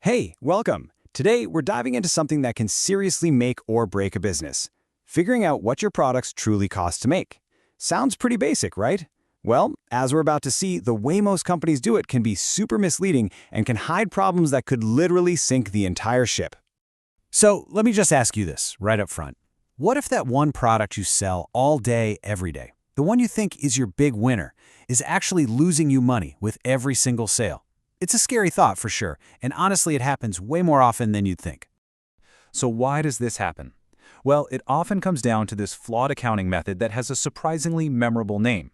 Hey, welcome. Today, we're diving into something that can seriously make or break a business. Figuring out what your products truly cost to make. Sounds pretty basic, right? Well, as we're about to see, the way most companies do it can be super misleading and can hide problems that could literally sink the entire ship. So, let me just ask you this right up front. What if that one product you sell all day, every day, the one you think is your big winner, is actually losing you money with every single sale? It's a scary thought for sure, and honestly it happens way more often than you'd think. So why does this happen? Well, it often comes down to this flawed accounting method that has a surprisingly memorable name: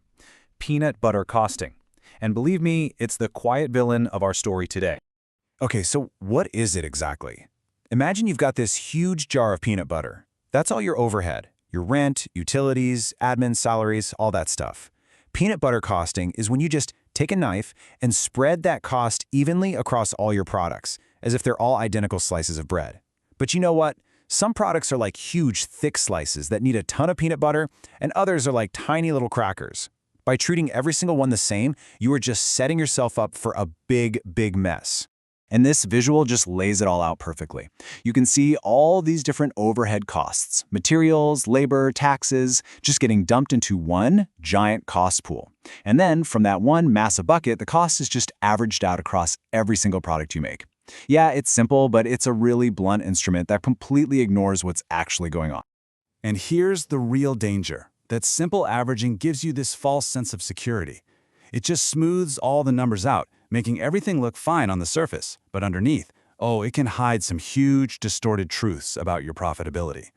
peanut butter costing. And believe me, it's the quiet villain of our story today. Okay, so what is it exactly? Imagine you've got this huge jar of peanut butter. That's all your overhead, your rent, utilities, admin salaries, all that stuff. Peanut butter costing is when you just take a knife and spread that cost evenly across all your products, as if they're all identical slices of bread. But you know what? Some products are like huge, thick slices that need a ton of peanut butter, and others are like tiny little crackers. By treating every single one the same, you are just setting yourself up for a big, big mess. And this visual just lays it all out perfectly. You can see all these different overhead costs, materials, labor, taxes, just getting dumped into one giant cost pool. And then from that one massive bucket, the cost is just averaged out across every single product you make. Yeah, it's simple, but it's a really blunt instrument that completely ignores what's actually going on. And here's the real danger, that simple averaging gives you this false sense of security. It just smooths all the numbers out, making everything look fine on the surface, but underneath, it can hide some huge, distorted truths about your profitability.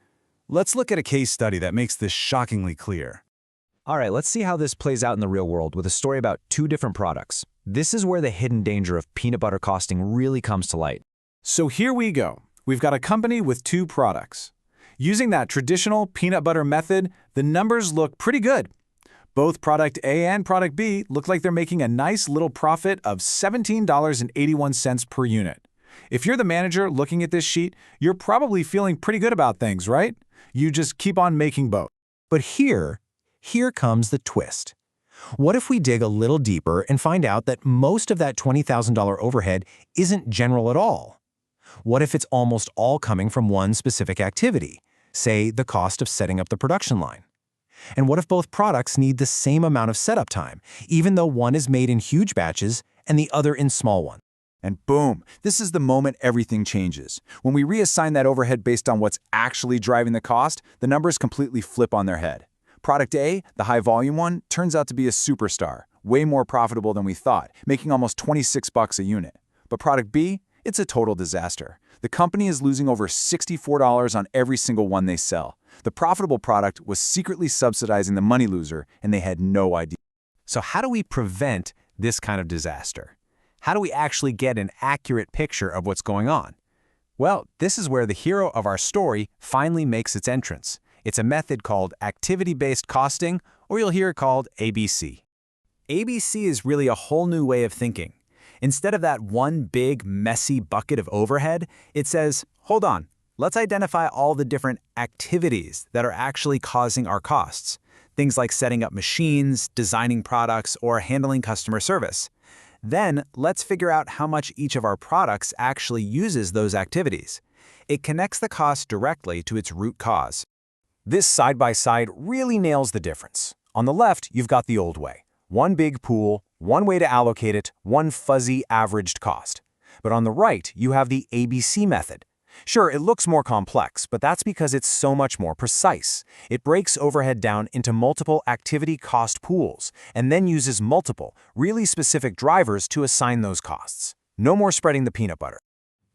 Let's look at a case study that makes this shockingly clear. All right, let's see how this plays out in the real world with a story about two different products. This is where the hidden danger of peanut butter costing really comes to light. So here we go. We've got a company with two products. Using that traditional peanut butter method, the numbers look pretty good. Both product A and product B look like they're making a nice little profit of $17.81 per unit. If you're the manager looking at this sheet, you're probably feeling pretty good about things, right? You just keep on making both. But here comes the twist. What if we dig a little deeper and find out that most of that $20,000 overhead isn't general at all? What if it's almost all coming from one specific activity, say the cost of setting up the production line? And what if both products need the same amount of setup time, even though one is made in huge batches and the other in small ones? And boom, this is the moment everything changes. When we reassign that overhead based on what's actually driving the cost, the numbers completely flip on their head. Product A, the high-volume one, turns out to be a superstar, way more profitable than we thought, making almost $26 a unit. But product B, it's a total disaster. The company is losing over $64 on every single one they sell. The profitable product was secretly subsidizing the money loser, and they had no idea. So how do we prevent this kind of disaster? How do we actually get an accurate picture of what's going on? Well, this is where the hero of our story finally makes its entrance. It's a method called activity-based costing, or you'll hear it called ABC. ABC is really a whole new way of thinking. Instead of that one big, messy bucket of overhead, it says, hold on, let's identify all the different activities that are actually causing our costs. Things like setting up machines, designing products, or handling customer service. Then, let's figure out how much each of our products actually uses those activities. It connects the cost directly to its root cause. This side-by-side really nails the difference. On the left, you've got the old way. One big pool, one way to allocate it, one fuzzy averaged cost. But on the right, you have the ABC method. Sure, it looks more complex, but that's because it's so much more precise. It breaks overhead down into multiple activity cost pools, and then uses multiple, really specific drivers to assign those costs. No more spreading the peanut butter.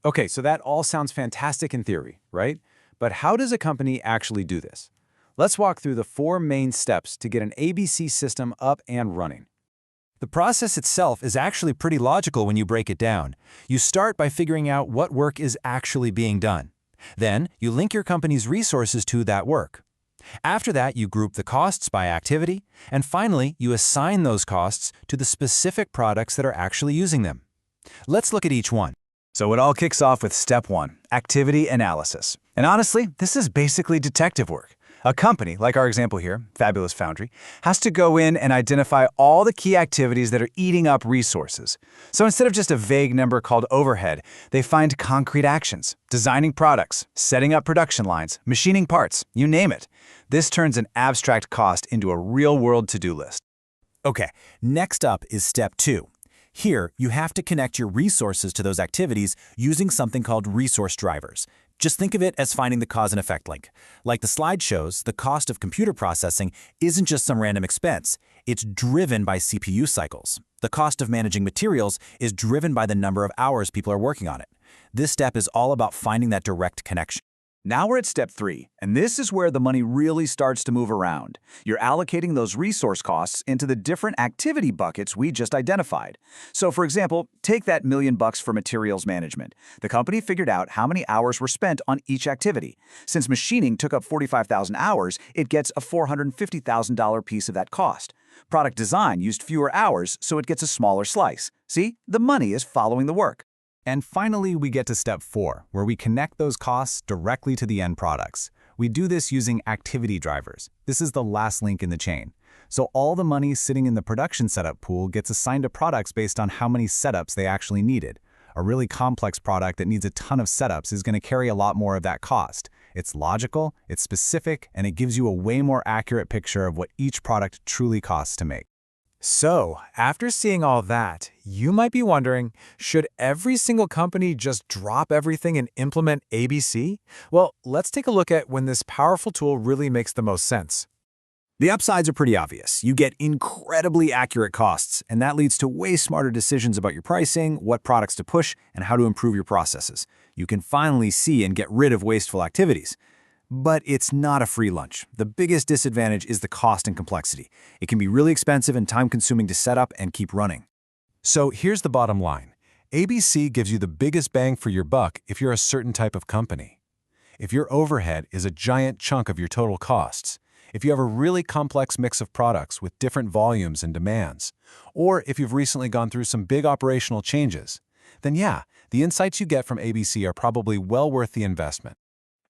Okay, so that all sounds fantastic in theory, right? But how does a company actually do this? Let's walk through the 4 main steps to get an ABC system up and running. The process itself is actually pretty logical when you break it down. You start by figuring out what work is actually being done. Then, you link your company's resources to that work. After that, you group the costs by activity, and finally, you assign those costs to the specific products that are actually using them. Let's look at each one. So it all kicks off with step 1, activity analysis. And honestly, this is basically detective work. A company, like our example here, Fabulous Foundry, has to go in and identify all the key activities that are eating up resources. So instead of just a vague number called overhead, they find concrete actions, designing products, setting up production lines, machining parts, you name it. This turns an abstract cost into a real-world to-do list. Okay, next up is step 2. Here, you have to connect your resources to those activities using something called resource drivers. Just think of it as finding the cause and effect link. Like the slide shows, the cost of computer processing isn't just some random expense. It's driven by CPU cycles. The cost of managing materials is driven by the number of hours people are working on it. This step is all about finding that direct connection. Now we're at step 3, and this is where the money really starts to move around. You're allocating those resource costs into the different activity buckets we just identified. So for example, take that $1 million for materials management. The company figured out how many hours were spent on each activity. Since machining took up 45,000 hours, it gets a $450,000 piece of that cost. Product design used fewer hours, so it gets a smaller slice. See, the money is following the work. And finally, we get to step 4, where we connect those costs directly to the end products. We do this using activity drivers. This is the last link in the chain. So all the money sitting in the production setup pool gets assigned to products based on how many setups they actually needed. A really complex product that needs a ton of setups is going to carry a lot more of that cost. It's logical, it's specific, and it gives you a way more accurate picture of what each product truly costs to make. So, after seeing all that, you might be wondering, should every single company just drop everything and implement ABC? Well, let's take a look at when this powerful tool really makes the most sense. The upsides are pretty obvious. You get incredibly accurate costs, and that leads to way smarter decisions about your pricing, what products to push, and how to improve your processes. You can finally see and get rid of wasteful activities. But it's not a free lunch. The biggest disadvantage is the cost and complexity. It can be really expensive and time-consuming to set up and keep running. So here's the bottom line. ABC gives you the biggest bang for your buck if you're a certain type of company. If your overhead is a giant chunk of your total costs, if you have a really complex mix of products with different volumes and demands, or if you've recently gone through some big operational changes, then yeah, the insights you get from ABC are probably well worth the investment.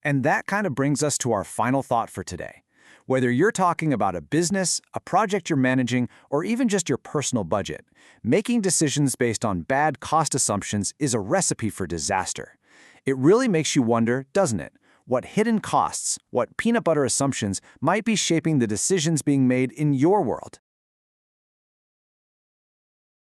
And that kind of brings us to our final thought for today. Whether you're talking about a business, a project you're managing, or even just your personal budget, making decisions based on bad cost assumptions is a recipe for disaster. It really makes you wonder, doesn't it, what hidden costs, what peanut butter assumptions might be shaping the decisions being made in your world?